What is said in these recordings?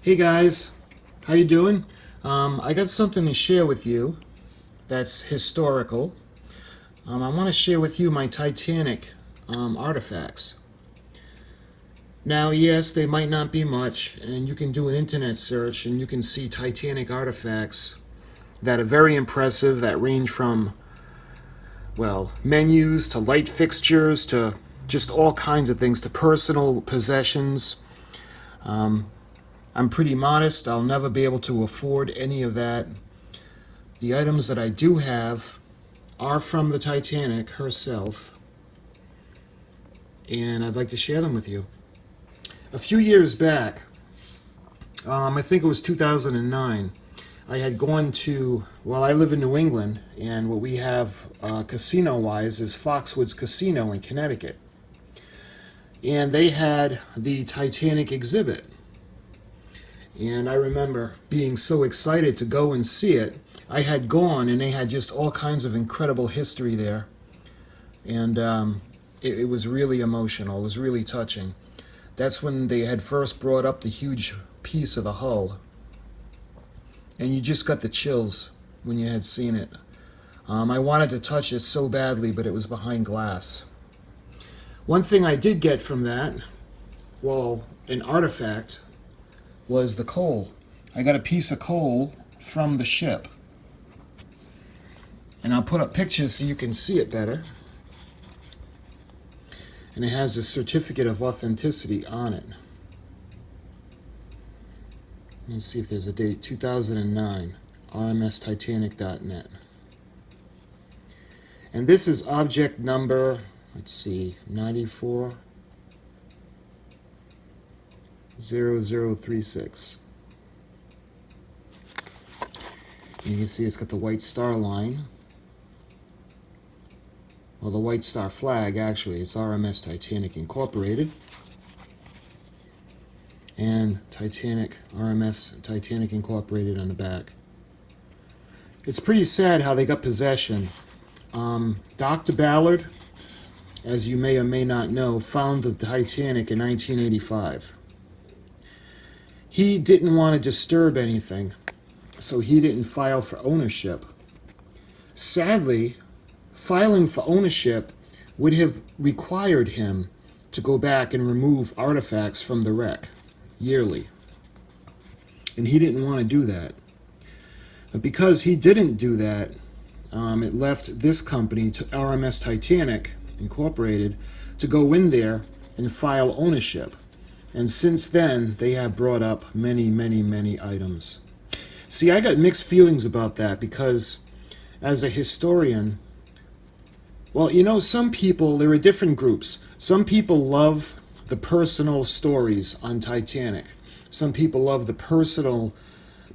Hey guys, how you doing? I got something to share with you that's historical. I want to share with you my Titanic artifacts. Now, yes, they might not be much, and you can do an internet search and you can see Titanic artifacts that are very impressive, that range from, well, menus to light fixtures to just all kinds of things, to personal possessions. I'm pretty modest. I'll never be able to afford any of that. The items that I do have are from the Titanic herself, and I'd like to share them with you. A few years back, I think it was 2009, I had gone to, well, I live in New England, and what we have casino-wise is Foxwoods Casino in Connecticut. And they had the Titanic exhibit. And I remember being so excited to go and see it. I had gone, and they had just all kinds of incredible history there. And it was really emotional. It was really touching. That's when they had first brought up the huge piece of the hull. And you just got the chills when you had seen it. I wanted to touch it so badly, but it was behind glass. One thing I did get from that, well, an artifact, was the coal. I got a piece of coal from the ship. And I'll put up pictures so you can see it better. And it has a certificate of authenticity on it. Let's see if there's a date. 2009. R.M.S. Titanic.net. And this is object number, let's see, 940036. You can see it's got the White Star line. Well, the White Star flag, actually, it's R.M.S. Titanic Incorporated. And Titanic, R.M.S. Titanic Incorporated on the back. It's pretty sad how they got possession. Dr. Ballard, as you may or may not know, found the Titanic in 1985. He didn't want to disturb anything, so he didn't file for ownership. Sadly, filing for ownership would have required him to go back and remove artifacts from the wreck yearly. And he didn't want to do that. But because he didn't do that, it left this company, to R.M.S. Titanic Incorporated, to go in there and file ownership. And since then, they have brought up many, many, many items. See, I got mixed feelings about that because as a historian, well, you know, some people, there are different groups. Some people love the personal stories on Titanic. Some people love the personal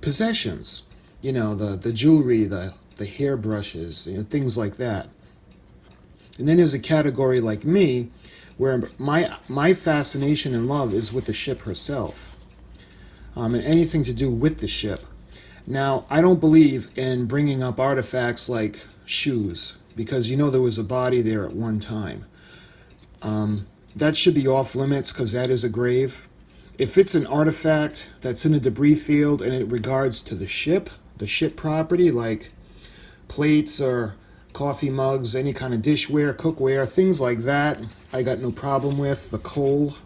possessions. You know, the jewelry, the hairbrushes, you know, things like that. And then there's a category like me, where my fascination and love is with the ship herself, and anything to do with the ship. Now, I don't believe in bringing up artifacts like shoes, because you know there was a body there at one time. That should be off limits, because that is a grave. If it's an artifact that's in a debris field and it regards to the ship property, like plates or coffee mugs, any kind of dishware, cookware, things like that, I got no problem with. The coal,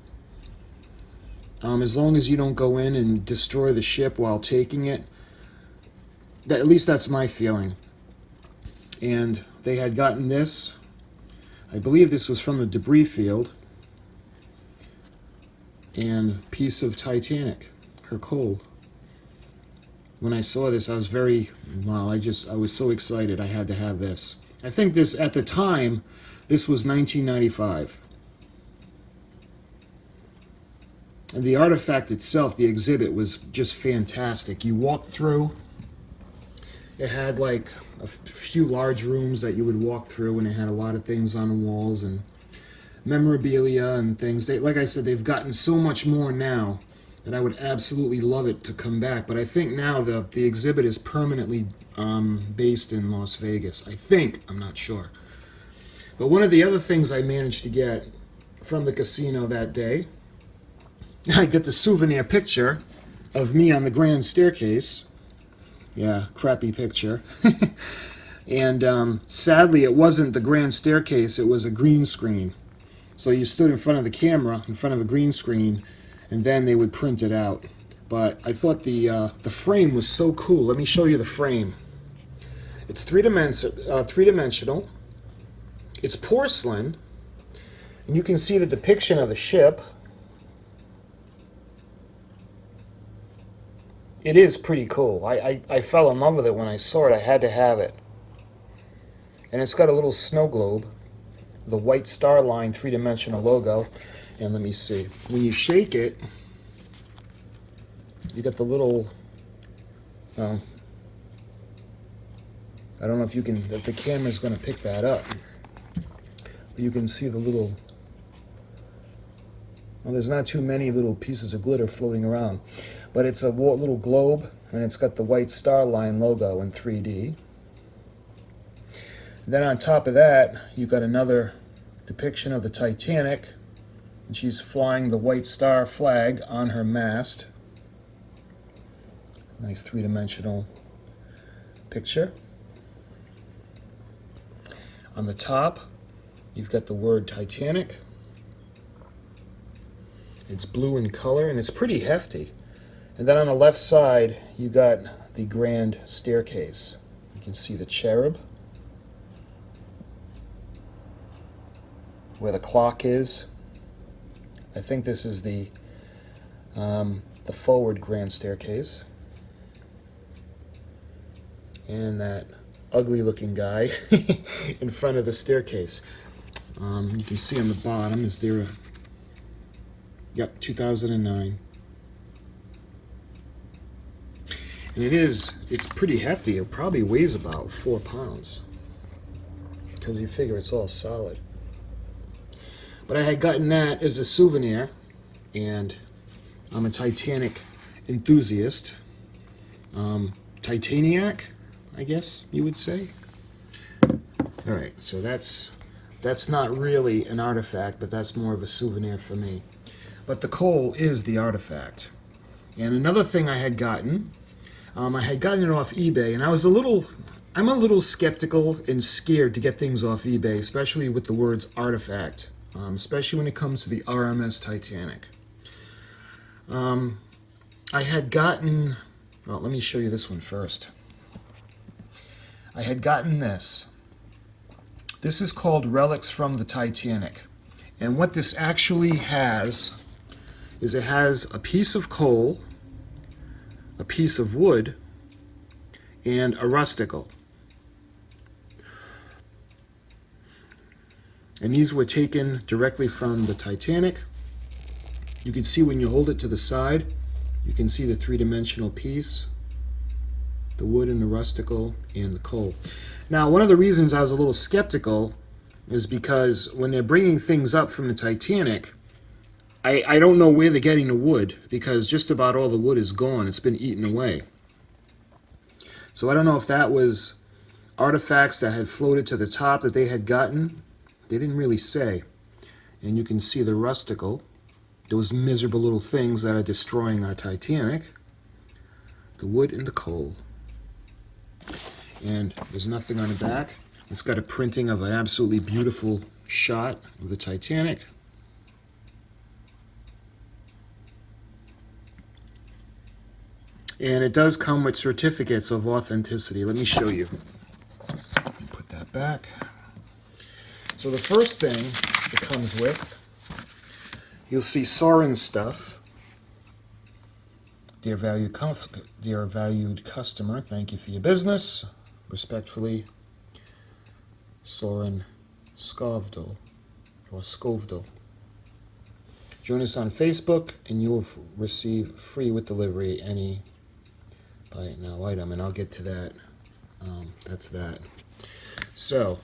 as long as you don't go in and destroy the ship while taking it. At least that's my feeling. And they had gotten this. I believe this was from the debris field. And piece of Titanic, her coal. When I saw this, I was wow, I was so excited I had to have this. I think this, at the time, this was 1995. And the artifact itself, the exhibit, was just fantastic. You walked through, it had like a few large rooms that you would walk through, and it had a lot of things on the walls and memorabilia and things. Like I said, they've gotten so much more now that I would absolutely love it to come back. But I think now the exhibit is permanently based in Las Vegas. I think, I'm not sure. But one of the other things I managed to get from the casino that day, I get the souvenir picture of me on the grand staircase. Yeah, crappy picture. And sadly, it wasn't the grand staircase, it was a green screen. So you stood in front of the camera, in front of a green screen, and then they would print it out. But I thought the frame was so cool. Let me show you the frame. It's three-dimensional. It's porcelain, and you can see the depiction of the ship. It is pretty cool. I fell in love with it when I saw it. I had to have it. And it's got a little snow globe, the white star line three-dimensional logo. And let me see. When you shake it, you got the little, I don't know if the camera's going to pick that up. But you can see the little, well, there's not too many little pieces of glitter floating around. But it's a little globe, and it's got the white star line logo in 3D. Then on top of that, you've got another depiction of the Titanic, and she's flying the white star flag on her mast. Nice three-dimensional picture. On the top, you've got the word Titanic. It's blue in color, and it's pretty hefty. And then on the left side, you got the grand staircase. You can see the cherub, where the clock is. I think this is the forward grand staircase. And that ugly looking guy in front of the staircase. You can see on the bottom, is there a, yep, 2009. And it's pretty hefty. It probably weighs about 4 pounds, because you figure it's all solid. But I had gotten that as a souvenir, and I'm a Titanic enthusiast. Titaniac, I guess you would say. All right, so that's not really an artifact, but that's more of a souvenir for me. But the coal is the artifact. And another thing I had gotten it off eBay, and I'm a little skeptical and scared to get things off eBay, especially with the words artifact, especially when it comes to the R.M.S. Titanic. I had gotten, well, let me show you this one first. I had gotten this. This is called Relics from the Titanic. And what this actually has is it has a piece of coal, a piece of wood, and a rusticle. And these were taken directly from the Titanic. You can see when you hold it to the side, you can see the three-dimensional piece, the wood and the rusticle, and the coal. Now, one of the reasons I was a little skeptical is because when they're bringing things up from the Titanic, I don't know where they're getting the wood, because just about all the wood is gone. It's been eaten away. So I don't know if that was artifacts that had floated to the top that they had gotten. They didn't really say. And you can see the rusticle, those miserable little things that are destroying our Titanic, the wood and the coal. And there's nothing on the back. It's got a printing of an absolutely beautiful shot of the Titanic. And it does come with certificates of authenticity. Let me show you. Put that back. So the first thing it comes with, you'll see Soren stuff. Dear valued customer, thank you for your business. Respectfully, Soren Skovdal, or Skovdal. Join us on Facebook, and you'll receive free with delivery any buy it now item, and I'll get to that. That's that. So,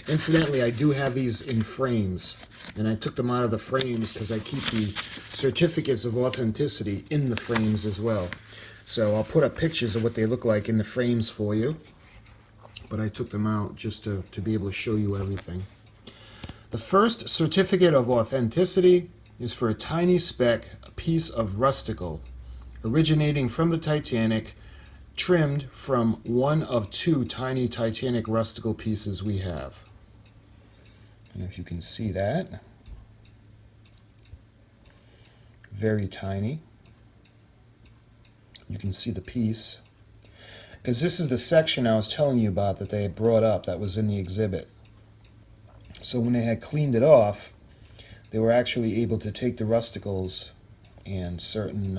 incidentally, I do have these in frames, and I took them out of the frames because I keep the certificates of authenticity in the frames as well. So I'll put up pictures of what they look like in the frames for you, but I took them out just to be able to show you everything. The first certificate of authenticity is for a tiny speck, a piece of Rusticle, originating from the Titanic, trimmed from one of 2 tiny Titanic Rusticle pieces we have. And if you can see that, very tiny. You can see the piece. Because this is the section I was telling you about that they had brought up that was in the exhibit. So when they had cleaned it off, they were actually able to take the rusticles and certain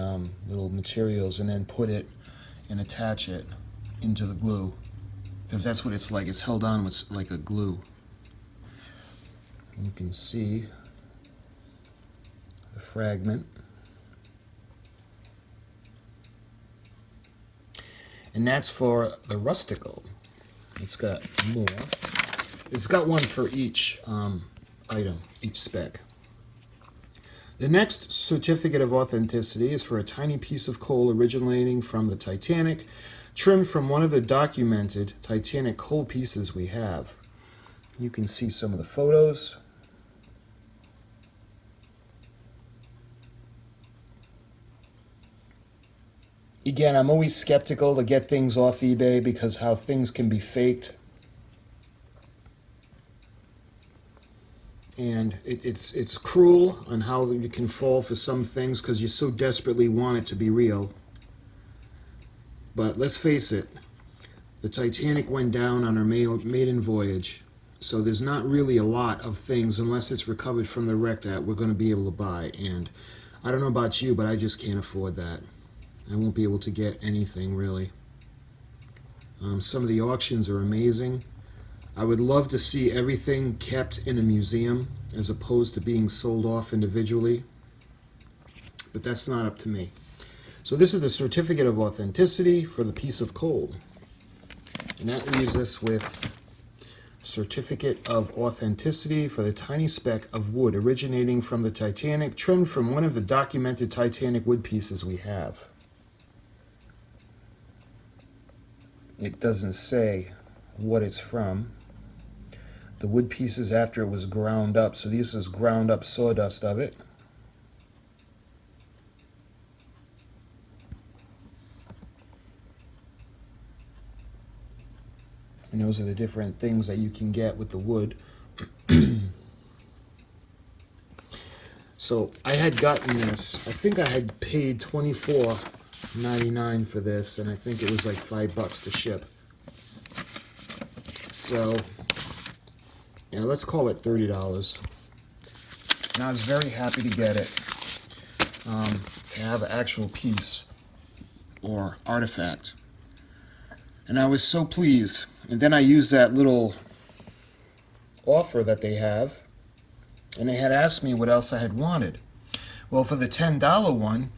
little materials and then put it and attach it into the glue. Because that's what it's like. It's held on with like a glue. You can see the fragment. And that's for the Rusticle. It's got more. It's got one for each item, each spec. The next certificate of authenticity is for a tiny piece of coal originating from the Titanic, trimmed from one of the documented Titanic coal pieces we have. You can see some of the photos. Again, I'm always skeptical to get things off eBay because how things can be faked. And it's cruel on how you can fall for some things because you so desperately want it to be real. But let's face it, the Titanic went down on her maiden voyage. So there's not really a lot of things, unless it's recovered from the wreck, that we're going to be able to buy. And I don't know about you, but I just can't afford that. I won't be able to get anything, really. Some of the auctions are amazing. I would love to see everything kept in a museum as opposed to being sold off individually. But that's not up to me. So this is the certificate of authenticity for the piece of coal. And that leaves us with certificate of authenticity for the tiny speck of wood originating from the Titanic, trimmed from one of the documented Titanic wood pieces we have. It doesn't say what it's from. The wood pieces after it was ground up, so this is ground up sawdust of it. And those are the different things that you can get with the wood. So I had gotten this, I think I had paid $24.99 for this, and I think it was like $5 to ship. So, yeah, let's call it $30. And I was very happy to get it, to have an actual piece or artifact. And I was so pleased. And then I used that little offer that they have, and they had asked me what else I had wanted. Well, for the $10 one,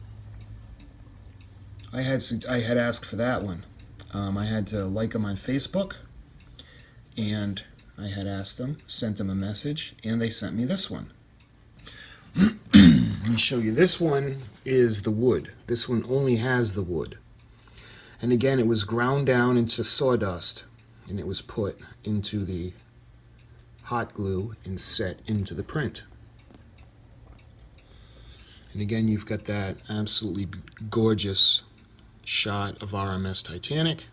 I had asked for that one. I had to like them on Facebook, and I had asked them, sent them a message, and they sent me this one. Let me show you. This one is the wood. This one only has the wood. And again, it was ground down into sawdust, and it was put into the hot glue and set into the print. And again, you've got that absolutely gorgeous shot of R.M.S. Titanic.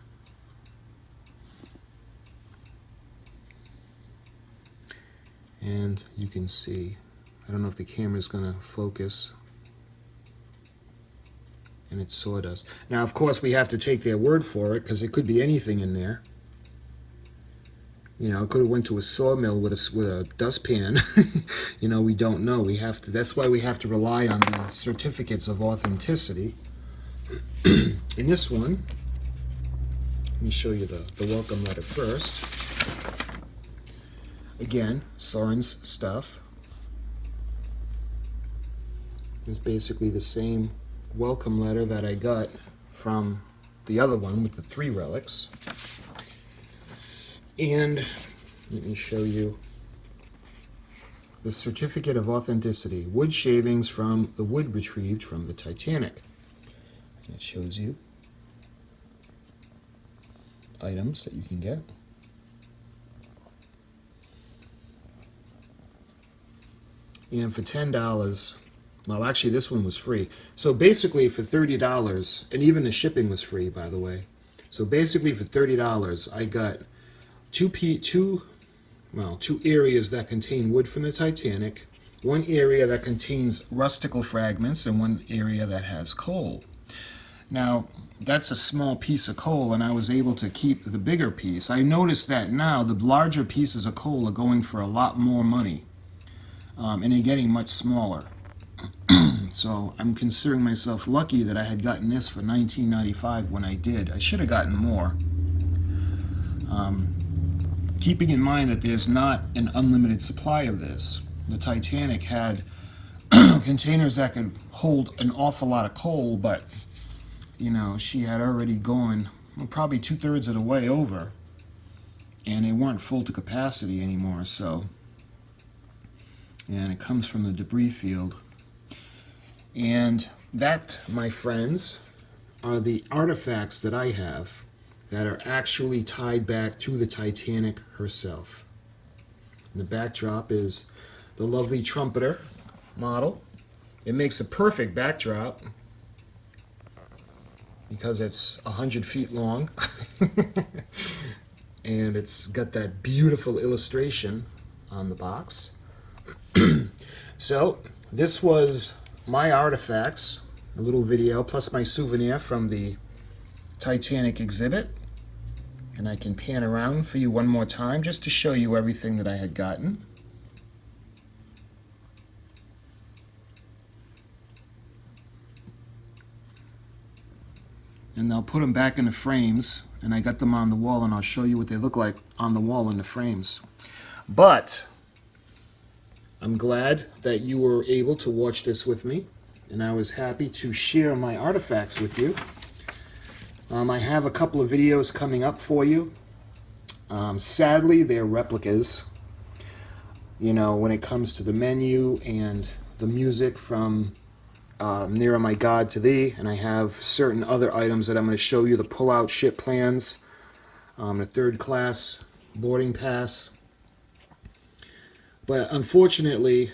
And you can see, I don't know if the camera's going to focus, and it's sawdust. Now, of course, we have to take their word for it, because it could be anything in there. You know, it could have went to a sawmill with a dustpan. You know, we don't know. We have to. That's why we have to rely on the certificates of authenticity. In this one, let me show you the welcome letter first. Again, Soren's stuff. It's basically the same welcome letter that I got from the other one with the 3 relics. And let me show you the certificate of authenticity. Wood shavings from the wood retrieved from the Titanic. And it shows you items that you can get. And for $10, Well, actually, this one was free. So basically, for $30, and even the shipping was free, by the way. So basically, for $30, I got two areas that contain wood from the Titanic, one area that contains rusticle fragments, and one area that has coal. Now, that's a small piece of coal, and I was able to keep the bigger piece. I noticed that now the larger pieces of coal are going for a lot more money, and they're getting much smaller. So I'm considering myself lucky that I had gotten this for $19.95 when I did. I should have gotten more. Keeping in mind that there's not an unlimited supply of this. The Titanic had containers that could hold an awful lot of coal, but you know, she had already gone probably 2/3 of the way over, and they weren't full to capacity anymore. So, and it comes from the debris field. And that, my friends, are the artifacts that I have that are actually tied back to the Titanic herself. And the backdrop is the lovely trumpeter model. It makes a perfect backdrop because it's 100 feet long and it's got that beautiful illustration on the box. So this was my artifacts, a little video, plus my souvenir from the Titanic exhibit. And I can pan around for you one more time just to show you everything that I had gotten. And I'll put them back in the frames, and I got them on the wall, and I'll show you what they look like on the wall in the frames. But I'm glad that you were able to watch this with me, and I was happy to share my artifacts with you. I have a couple of videos coming up for you. Sadly, they're replicas. You know, when it comes to the menu and the music from Nearer My God to Thee, and I have certain other items that I'm going to show you, the pull-out ship plans, the third class boarding pass. But unfortunately,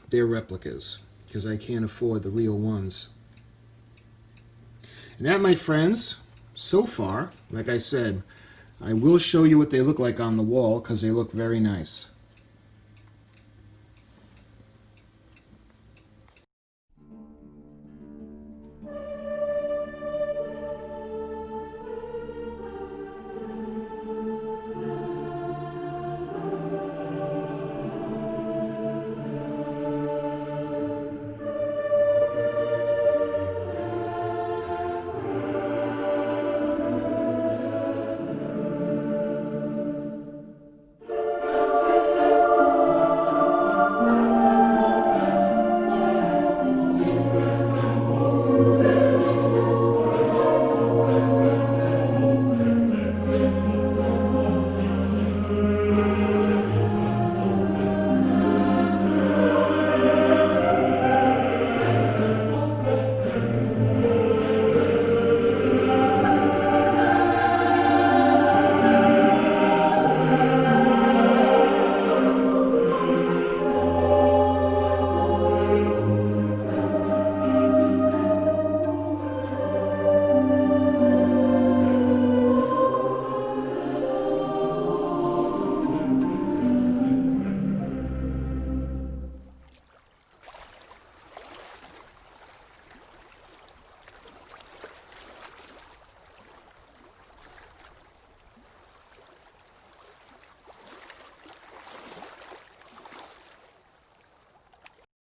they're replicas because I can't afford the real ones. And that, my friends, so far, like I said, I will show you what they look like on the wall because they look very nice.